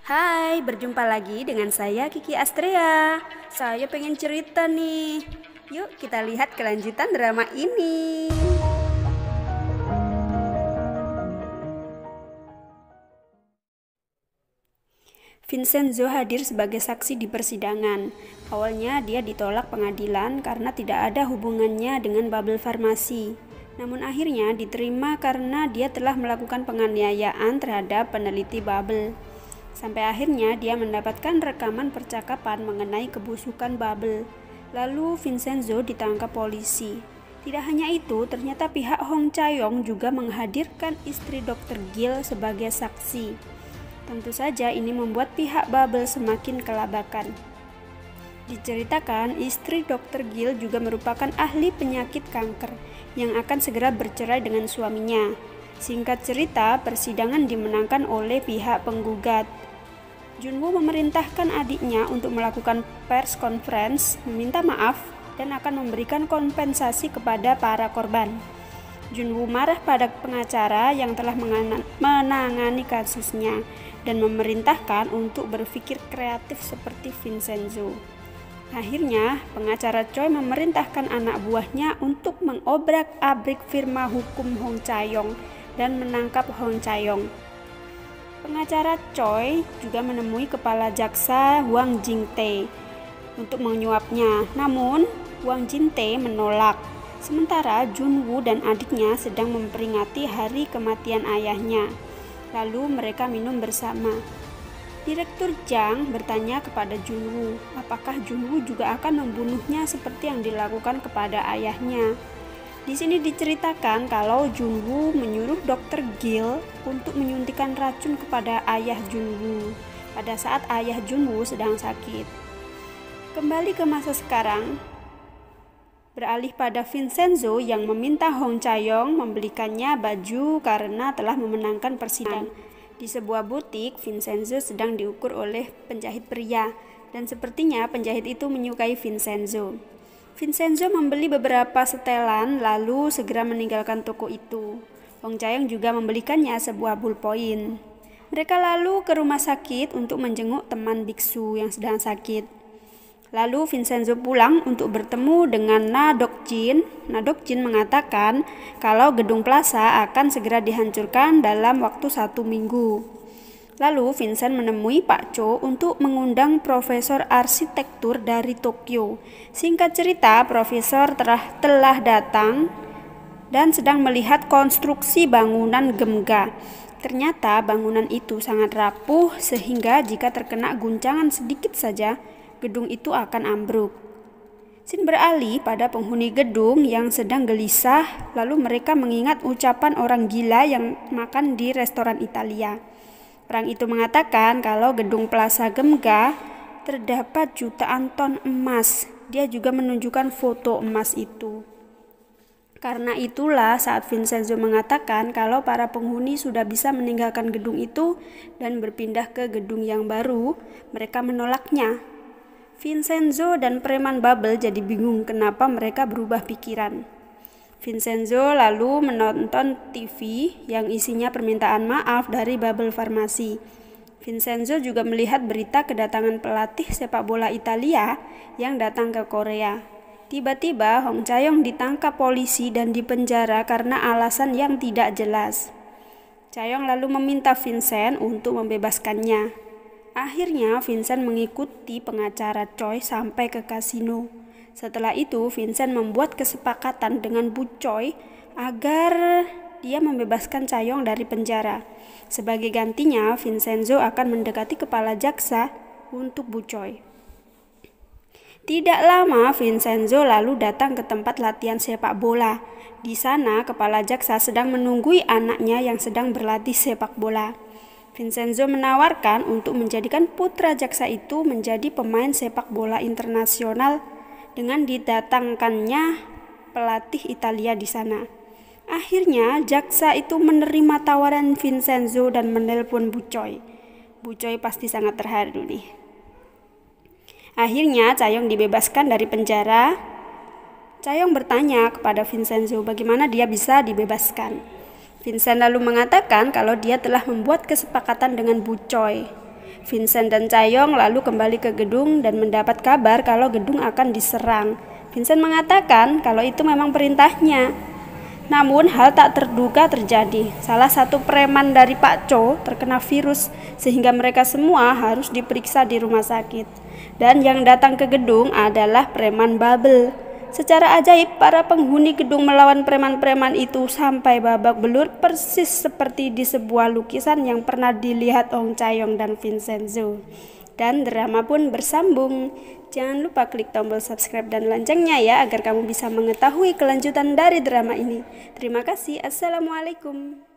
Hai, berjumpa lagi dengan saya Kiki Astrea. Saya pengen cerita nih. Yuk kita lihat kelanjutan drama ini. Vincenzo hadir sebagai saksi di persidangan. Awalnya dia ditolak pengadilan karena tidak ada hubungannya dengan Babel Farmasi. Namun akhirnya diterima karena dia telah melakukan penganiayaan terhadap peneliti Babel. Sampai akhirnya dia mendapatkan rekaman percakapan mengenai kebusukan Babel. Lalu Vincenzo ditangkap polisi. Tidak hanya itu, ternyata pihak Hong Chayong juga menghadirkan istri Dr. Gill sebagai saksi. Tentu saja ini membuat pihak Babel semakin kelabakan. Diceritakan istri Dr. Gill juga merupakan ahli penyakit kanker yang akan segera bercerai dengan suaminya. Singkat cerita, persidangan dimenangkan oleh pihak penggugat. Junwoo memerintahkan adiknya untuk melakukan press conference, meminta maaf, dan akan memberikan kompensasi kepada para korban. Junwoo marah pada pengacara yang telah menangani kasusnya dan memerintahkan untuk berpikir kreatif seperti Vincenzo. Akhirnya, pengacara Choi memerintahkan anak buahnya untuk mengobrak-abrik firma hukum Hong Chayong dan menangkap Hong Chayong. Pengacara Choi juga menemui kepala jaksa Wang Jingtae untuk menyuapnya, namun Wang Jingtae menolak. Sementara Junwoo dan adiknya sedang memperingati hari kematian ayahnya. Lalu mereka minum bersama. Direktur Jang bertanya kepada Junwoo, apakah Junwoo juga akan membunuhnya seperti yang dilakukan kepada ayahnya. Di sini diceritakan kalau Junwoo menyuruh Dr. Gill untuk menyuntikkan racun kepada ayah Junwoo pada saat ayah Junwoo sedang sakit. Kembali ke masa sekarang, beralih pada Vincenzo yang meminta Hong Chayong membelikannya baju karena telah memenangkan persidangan. Di sebuah butik, Vincenzo sedang diukur oleh penjahit pria, dan sepertinya penjahit itu menyukai Vincenzo. Vincenzo membeli beberapa setelan lalu segera meninggalkan toko itu. Hong Chayong juga membelikannya sebuah ballpoint. Mereka lalu ke rumah sakit untuk menjenguk teman biksu yang sedang sakit. Lalu Vincenzo pulang untuk bertemu dengan Na Dokjin. Na Dokjin mengatakan kalau gedung Plaza akan segera dihancurkan dalam waktu 1 minggu. Lalu Vincent menemui Pak Cho untuk mengundang profesor arsitektur dari Tokyo. Singkat cerita, profesor telah datang dan sedang melihat konstruksi bangunan Gemga. Ternyata bangunan itu sangat rapuh sehingga jika terkena guncangan sedikit saja, gedung itu akan ambruk. Scene beralih pada penghuni gedung yang sedang gelisah, lalu mereka mengingat ucapan orang gila yang makan di restoran Italia. Orang itu mengatakan kalau gedung Plaza Gemga terdapat jutaan ton emas. Dia juga menunjukkan foto emas itu. Karena itulah saat Vincenzo mengatakan kalau para penghuni sudah bisa meninggalkan gedung itu dan berpindah ke gedung yang baru, mereka menolaknya. Vincenzo dan preman Babel jadi bingung kenapa mereka berubah pikiran. Vincenzo lalu menonton TV yang isinya permintaan maaf dari Babel Farmasi. Vincenzo juga melihat berita kedatangan pelatih sepak bola Italia yang datang ke Korea. Tiba-tiba Hong Chayong ditangkap polisi dan dipenjara karena alasan yang tidak jelas. Chayong lalu meminta Vincent untuk membebaskannya. Akhirnya Vincent mengikuti pengacara Choi sampai ke kasino. Setelah itu Vincent membuat kesepakatan dengan Bu Choi agar dia membebaskan Chayong dari penjara. Sebagai gantinya, Vincenzo akan mendekati kepala jaksa untuk Bu Choi. Tidak lama Vincenzo lalu datang ke tempat latihan sepak bola. Di sana kepala jaksa sedang menunggui anaknya yang sedang berlatih sepak bola. Vincenzo menawarkan untuk menjadikan putra jaksa itu menjadi pemain sepak bola internasional dengan didatangkannya pelatih Italia di sana. Akhirnya jaksa itu menerima tawaran Vincenzo dan menelpon Bu Choi. Bu Choi pasti sangat terharu nih. Akhirnya Chayong dibebaskan dari penjara. Chayong bertanya kepada Vincenzo bagaimana dia bisa dibebaskan. Vincent lalu mengatakan kalau dia telah membuat kesepakatan dengan Bu Choi. Vincent dan Chaeyoung lalu kembali ke gedung dan mendapat kabar kalau gedung akan diserang. Vincent mengatakan kalau itu memang perintahnya. Namun hal tak terduga terjadi. Salah satu preman dari Pak Cho terkena virus sehingga mereka semua harus diperiksa di rumah sakit. Dan yang datang ke gedung adalah preman Bubble. Secara ajaib, para penghuni gedung melawan preman-preman itu sampai babak belur persis seperti di sebuah lukisan yang pernah dilihat Hong Chaeyoung dan Vincenzo. Dan drama pun bersambung. Jangan lupa klik tombol subscribe dan loncengnya ya agar kamu bisa mengetahui kelanjutan dari drama ini. Terima kasih. Assalamualaikum.